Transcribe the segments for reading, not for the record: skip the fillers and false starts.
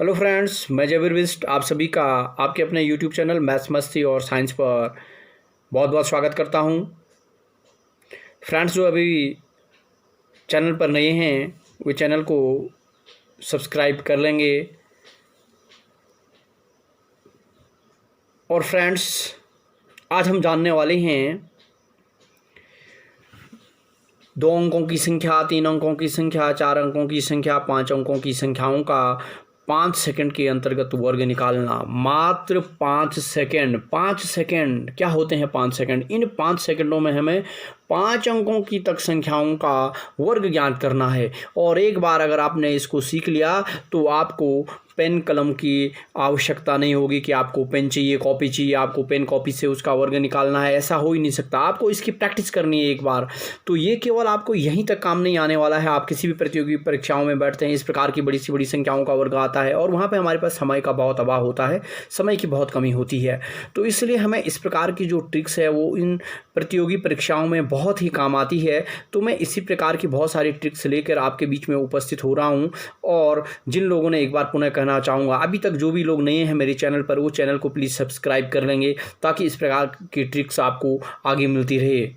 Hello friends, मैं जबीर बिस्ट आप सभी का आपके अपने यूट्यूब चैनल मैथ्स मस्ती और साइंस पर बहुत बहुत स्वागत करता हूं। फ्रेंड्स, जो अभी चैनल पर नए हैं वे चैनल को सब्सक्राइब कर लेंगे। और फ्रेंड्स, आज हम जानने वाले हैं 2 अंकों की संख्या, 3 अंकों की संख्या, 4 अंकों की संख्या, 5 अंकों की संख्याओं का 5 सेकंड के अंतर्गत वर्ग निकालना। मात्र 5 सेकंड। 5 सेकंड क्या होते हैं 5 सेकंड? इन 5 सेकंडों में हमें 5 अंकों की तक संख्याओं का वर्ग ज्ञात करना है। और एक बार अगर आपने इसको सीख लिया तो आपको पेन कलम की आवश्यकता नहीं होगी कि आपको पेन चाहिए, कॉपी चाहिए, आपको पेन कॉपी से उसका वर्ग निकालना है। ऐसा हो ही नहीं सकता। आपको इसकी प्रैक्टिस करनी है एक बार। तो ये केवल आपको यहीं तक काम नहीं आने वाला है। आप किसी भी प्रतियोगी परीक्षाओं में बैठते हैं, इस प्रकार की बड़ी सी बड़ी संख्याओं का वर्ग आता है और वहाँ पे हमारे पास समय का बहुत अभाव होता है, समय की बहुत कमी होती है। तो इसलिए हमें इस प्रकार की जो ट्रिक्स है वो इन प्रतियोगी परीक्षाओं में बहुत ही काम आती है। तो मैं इसी प्रकार की बहुत सारी ट्रिक्स लेकर आपके बीच में उपस्थित हो रहा हूँ। और जिन लोगों ने, एक बार पुनः कहना चाहूँगा, अभी तक जो भी लोग नए हैं मेरे चैनल पर, वो चैनल को प्लीज़ सब्सक्राइब कर लेंगे ताकि इस प्रकार की ट्रिक्स आपको आगे मिलती रहे।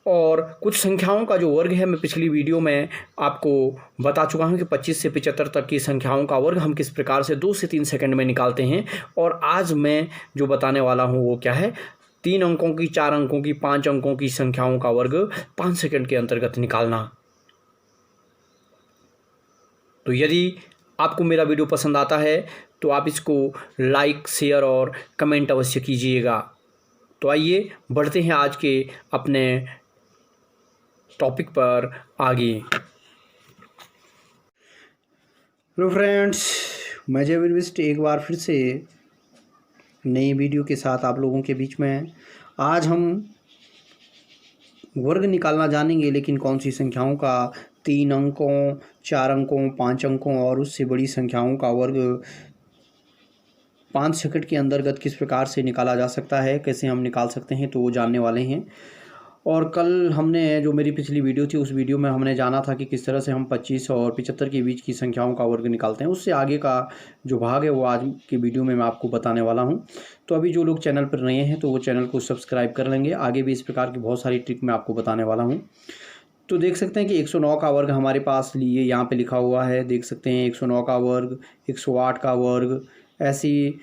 और कुछ संख्याओं का जो वर्ग है मैं पिछली वीडियो में आपको बता चुका हूं कि 25 से 75 तक की संख्याओं का वर्ग हम किस प्रकार से 2 से 3 सेकंड में निकालते हैं। और आज मैं जो बताने वाला हूं वो क्या है, 3 अंकों की, 4 अंकों की, 5 अंकों की संख्याओं का वर्ग 5 सेकंड के अंतर्गत निकालना। तो यदि आपको मेरा वीडियो पसंद आता है तो आप इसको लाइक, शेयर और कमेंट अवश्य कीजिएगा। तो आइए बढ़ते हैं आज के अपने टॉपिक पर आगे। हेलो फ्रेंड्स, मैं जबीर बिस्ट एक बार फिर से नई वीडियो के साथ आप लोगों के बीच में। आज हम वर्ग निकालना जानेंगे, लेकिन कौन सी संख्याओं का? 3 अंकों, 4 अंकों, 5 अंकों और उससे बड़ी संख्याओं का वर्ग 5 सेकंड के अंतर्गत किस प्रकार से निकाला जा सकता है, कैसे हम निकाल सकते हैं, तो वो जानने वाले हैं। और कल हमने, जो मेरी पिछली वीडियो थी, उस वीडियो में हमने जाना था कि किस तरह से हम 25 और 75 के बीच की संख्याओं का वर्ग निकालते हैं। उससे आगे का जो भाग है वो आज की वीडियो में मैं आपको बताने वाला हूं। तो अभी जो लोग चैनल पर नए हैं तो वो चैनल को सब्सक्राइब कर लेंगे। आगे भी इस प्रकार की बहुत सारी ट्रिक मैं आपको बताने वाला हूँ। तो देख सकते हैं कि 109 का वर्ग हमारे पास लिए यहाँ पे लिखा हुआ है। देख सकते हैं 109 का वर्ग, 108 का वर्ग, ऐसी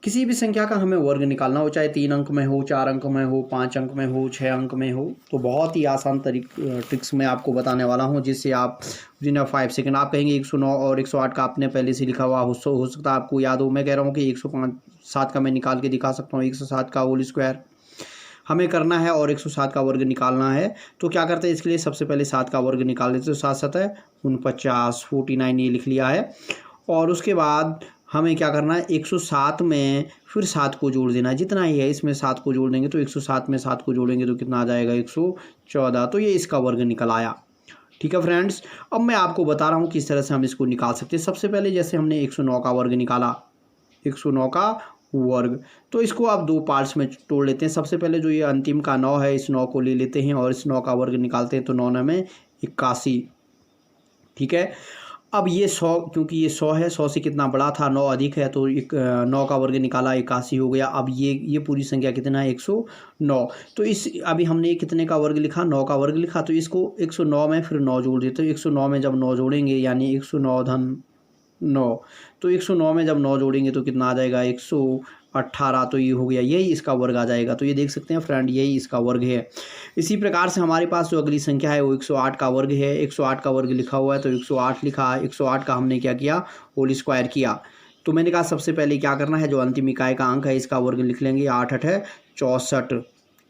किसी भी संख्या का हमें वर्ग निकालना हो, चाहे 3 अंक में हो, 4 अंक में हो, 5 अंक में हो, 6 अंक में हो। तो बहुत ही आसान ट्रिक्स मैं आपको बताने वाला हूं, जिससे आप विदिन 5 सेकंड, आप कहेंगे 109 और 108 का आपने पहले से लिखा हुआ हो सकता है आपको याद हो। मैं कह रहा हूँ कि 107 का मैं निकाल के दिखा सकता हूँ। 107 का होल स्क्वायर हमें करना है और 107 का वर्ग निकालना है। तो क्या करते हैं, इसके लिए सबसे पहले 7 का वर्ग निकाल लेते हैं। तो 7 7 49, 49 ये लिख लिया है। और उसके बाद हमें क्या करना है, 107 में फिर 7 को जोड़ देना है। जितना ही है इसमें 7 को जोड़ देंगे तो 107 में 7 को जोड़ेंगे तो कितना आ जाएगा, 114। तो ये इसका वर्ग निकल आया। ठीक है फ्रेंड्स, अब मैं आपको बता रहा हूँ किस तरह से हम इसको निकाल सकते हैं। सबसे पहले जैसे हमने 109 का वर्ग निकाला, 109 का वर्ग, तो इसको आप 2 पार्ट्स में तोड़ लेते हैं। सबसे पहले जो ये अंतिम का 9 है, इस 9 को ले लेते हैं और इस 9 का वर्ग निकालते हैं। तो 9 9 में 81। ठीक है, अब ये 100, क्योंकि ये 100 है, 100 से कितना बड़ा था, 9 अधिक है, तो 9 का वर्ग निकाला, 81 हो गया। अब ये पूरी संख्या कितना है, 109। तो इस अभी हमने कितने का वर्ग लिखा, 9 का वर्ग लिखा। तो इसको 109 में फिर 9 जोड़ देते हैं। 109 में जब 9 जोड़ेंगे यानी 109 धन 9, तो 109 में जब 9 जोड़ेंगे तो कितना आ जाएगा, 118। तो ये हो गया, यही इसका वर्ग आ जाएगा। तो ये देख सकते हैं फ्रेंड, यही इसका वर्ग है। इसी प्रकार से हमारे पास जो अगली संख्या है वो 108 का वर्ग है। 108 का वर्ग लिखा हुआ है तो 108 लिखा। 108 का हमने क्या किया, होल स्क्वायर किया। तो मैंने कहा सबसे पहले क्या करना है, जो अंतिम इकाई का अंक है इसका वर्ग लिख लेंगे। 8 8 है 64।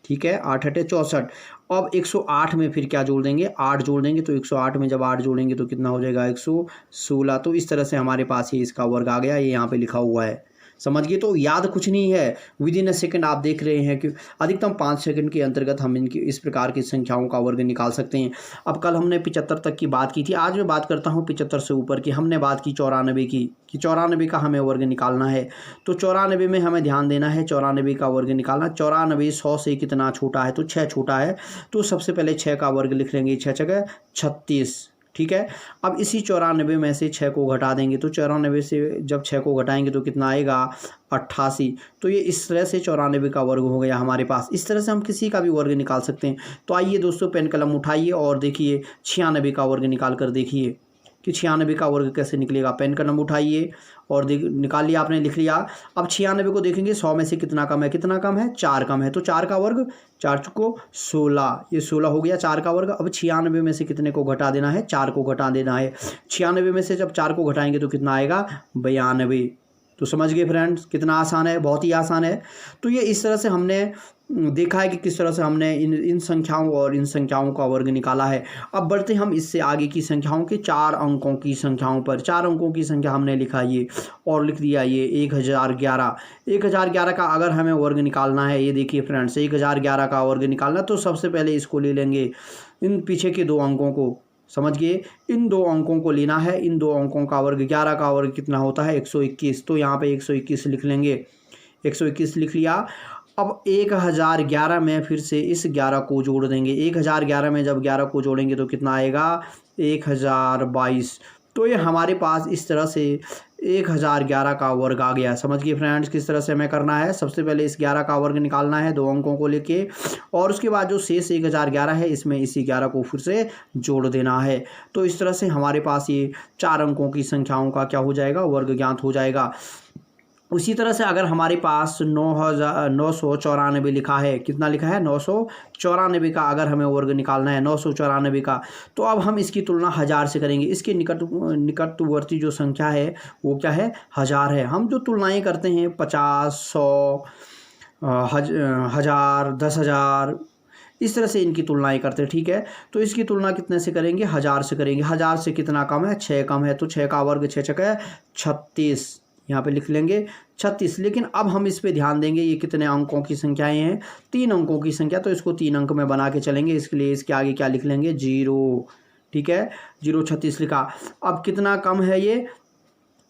ठीक है, 8 8 है 64। अब 108 में फिर क्या जोड़ देंगे, 8 जोड़ देंगे। तो 108 में जब 8 जोड़ेंगे तो कितना हो जाएगा, 116। तो इस तरह से हमारे पास ये इसका वर्ग आ गया। ये यहाँ पे लिखा हुआ है, समझ गए। तो याद कुछ नहीं है, विदिन अ सेकंड आप देख रहे हैं कि अधिकतम 5 सेकंड के अंतर्गत हम इनकी इस प्रकार की संख्याओं का वर्ग निकाल सकते हैं। अब कल हमने 75 तक की बात की थी, आज मैं बात करता हूं 75 से ऊपर की। हमने बात की 94 की, कि 94 का हमें वर्ग निकालना है। तो 94 में हमें ध्यान देना है, 94 का वर्ग निकालना। 94 100 से कितना छोटा है, तो 6 छोटा है। तो सबसे पहले 6 का वर्ग लिख लेंगे, 6 6 36। ठीक है। अब इसी 94 में से 6 को घटा देंगे, तो 94 से जब 6 को घटाएंगे तो कितना आएगा 88। तो ये इस तरह से 94 का वर्ग हो गया हमारे पास। इस तरह से हम किसी का भी वर्ग निकाल सकते हैं। तो आइए दोस्तों पेन कलम उठाइए और देखिए 96 का वर्ग निकाल कर देखिए कि 96 का वर्ग कैसे निकलेगा। पेन कलम उठाइए और निकाल लिया आपने, लिख लिया। अब 96 को देखेंगे 100 में से कितना कम है, कितना कम है 4 कम है, तो 4 का वर्ग 4 चुको 16, ये 16 हो गया 4 का वर्ग। अब 96 में से कितने को घटा देना है, 4 को घटा देना है। 96 में से जब 4 को घटाएंगे तो कितना आएगा 92। तो समझ गए फ्रेंड्स, कितना आसान है, बहुत ही आसान है। तो ये इस तरह से हमने देखा है कि किस तरह से हमने इन संख्याओं और इन संख्याओं का वर्ग निकाला है। अब बढ़ते हम इससे आगे की संख्याओं के 4 अंकों की संख्याओं पर। 4 अंकों की संख्या हमने लिखा ये और लिख दिया ये 1011। 1011 का अगर हमें वर्ग निकालना है, ये देखिए फ्रेंड्स 1011 का वर्ग निकालना, तो सबसे पहले इसको ले लेंगे, इन पीछे के 2 अंकों को, समझ गए, इन 2 अंकों को लेना है। इन 2 अंकों का वर्ग 11 का वर्ग कितना होता है 121, तो यहाँ पे 121 लिख लेंगे। 121 लिख लिया। अब 1011 में फिर से इस 11 को जोड़ देंगे। 1011 में जब 11 को जोड़ेंगे तो कितना आएगा 1022। तो ये हमारे पास इस तरह से 1011 का वर्ग आ गया। समझ गए फ्रेंड्स, किस तरह से हमें करना है। सबसे पहले इस 11 का वर्ग निकालना है 2 अंकों को लेके, और उसके बाद जो शेष 1011 है इसमें इसी 11 को फिर से जोड़ देना है। तो इस तरह से हमारे पास ये 4 अंकों की संख्याओं का क्या हो जाएगा, वर्ग ज्ञात हो जाएगा। उसी तरह से अगर हमारे पास 994 लिखा है, कितना लिखा है 994 का अगर हमें वर्ग निकालना है 994 का, तो अब हम इसकी तुलना 1000 से करेंगे। इसके निकटवर्ती जो संख्या है वो क्या है 1000 है। हम जो तुलनाएं करते हैं 50, 100, 1000, 10,000, इस तरह से इनकी तुलनाएं करते हैं, ठीक है। तो इसकी तुलना कितने से करेंगे 1000 से करेंगे। 1000 से कितना कम है 6 कम है, तो 6 का वर्ग 6 छक है 36, यहाँ पे लिख लेंगे 36। लेकिन अब हम इस पे ध्यान देंगे, ये कितने अंकों की संख्याएं हैं 3 अंकों की संख्या, तो इसको 3 अंक में बना के चलेंगे। इसके लिए इसके आगे क्या लिख लेंगे 0, ठीक है 0 36 लिखा। अब कितना कम है ये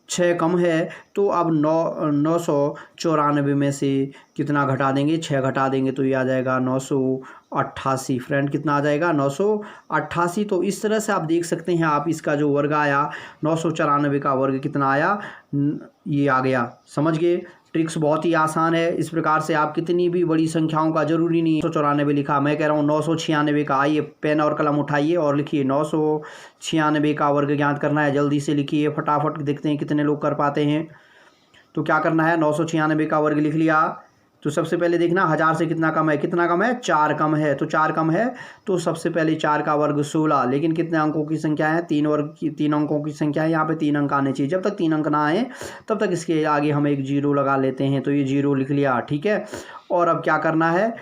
6 कम है, तो अब 994 में से कितना घटा देंगे 6 घटा देंगे, तो ये आ जाएगा 988। फ्रेंड कितना आ जाएगा 988। तो इस तरह से आप देख सकते हैं, आप इसका जो वर्ग आया 994 का वर्ग कितना आया, ये आ गया। समझ गए, ट्रिक्स बहुत ही आसान है। इस प्रकार से आप कितनी भी बड़ी संख्याओं का, जरूरी नहीं 994 लिखा, मैं कह रहा हूँ 996 का। आइए पेन और कलम उठाइए और लिखिए 996 का वर्ग ज्ञात करना है। जल्दी से लिखिए, फटाफट देखते हैं कितने लोग कर पाते हैं। तो क्या करना है 996 का वर्ग लिख लिया। तो सबसे पहले देखना 1000 से कितना कम है, कितना कम है 4 कम है, तो 4 कम है, तो सबसे पहले 4 का वर्ग 16। लेकिन कितने अंकों की संख्या है 3 अंकों की संख्या है, यहाँ पे 3 अंक आने चाहिए। जब तक 3 अंक ना आए तब तक इसके आगे हम एक 0 लगा लेते हैं, तो ये 0 लिख लिया, ठीक है। और अब क्या करना है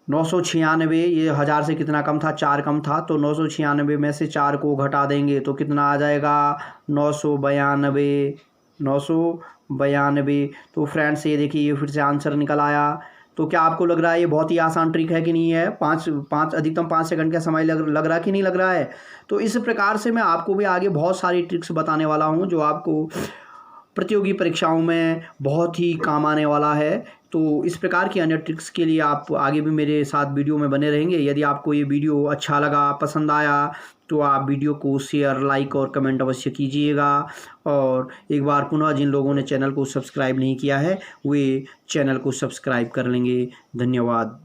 996, ये 1000 से कितना कम था 4 कम था, तो 996 में से 4 को घटा देंगे तो कितना आ जाएगा 992। 992। तो फ्रेंड्स ये देखिए ये फिर से आंसर निकल आया। तो क्या आपको लग रहा है ये बहुत ही आसान ट्रिक है कि नहीं है। अधिकतम 5 सेकंड का समय लग रहा है कि नहीं लग रहा है। तो इस प्रकार से मैं आपको भी आगे बहुत सारी ट्रिक्स बताने वाला हूँ जो आपको प्रतियोगी परीक्षाओं में बहुत ही काम आने वाला है। तो इस प्रकार की अन्य ट्रिक्स के लिए आप आगे भी मेरे साथ वीडियो में बने रहेंगे। यदि आपको ये वीडियो अच्छा लगा, पसंद आया, तो आप वीडियो को शेयर, लाइक और कमेंट अवश्य कीजिएगा। और एक बार पुनः जिन लोगों ने चैनल को सब्सक्राइब नहीं किया है वे चैनल को सब्सक्राइब कर लेंगे। धन्यवाद।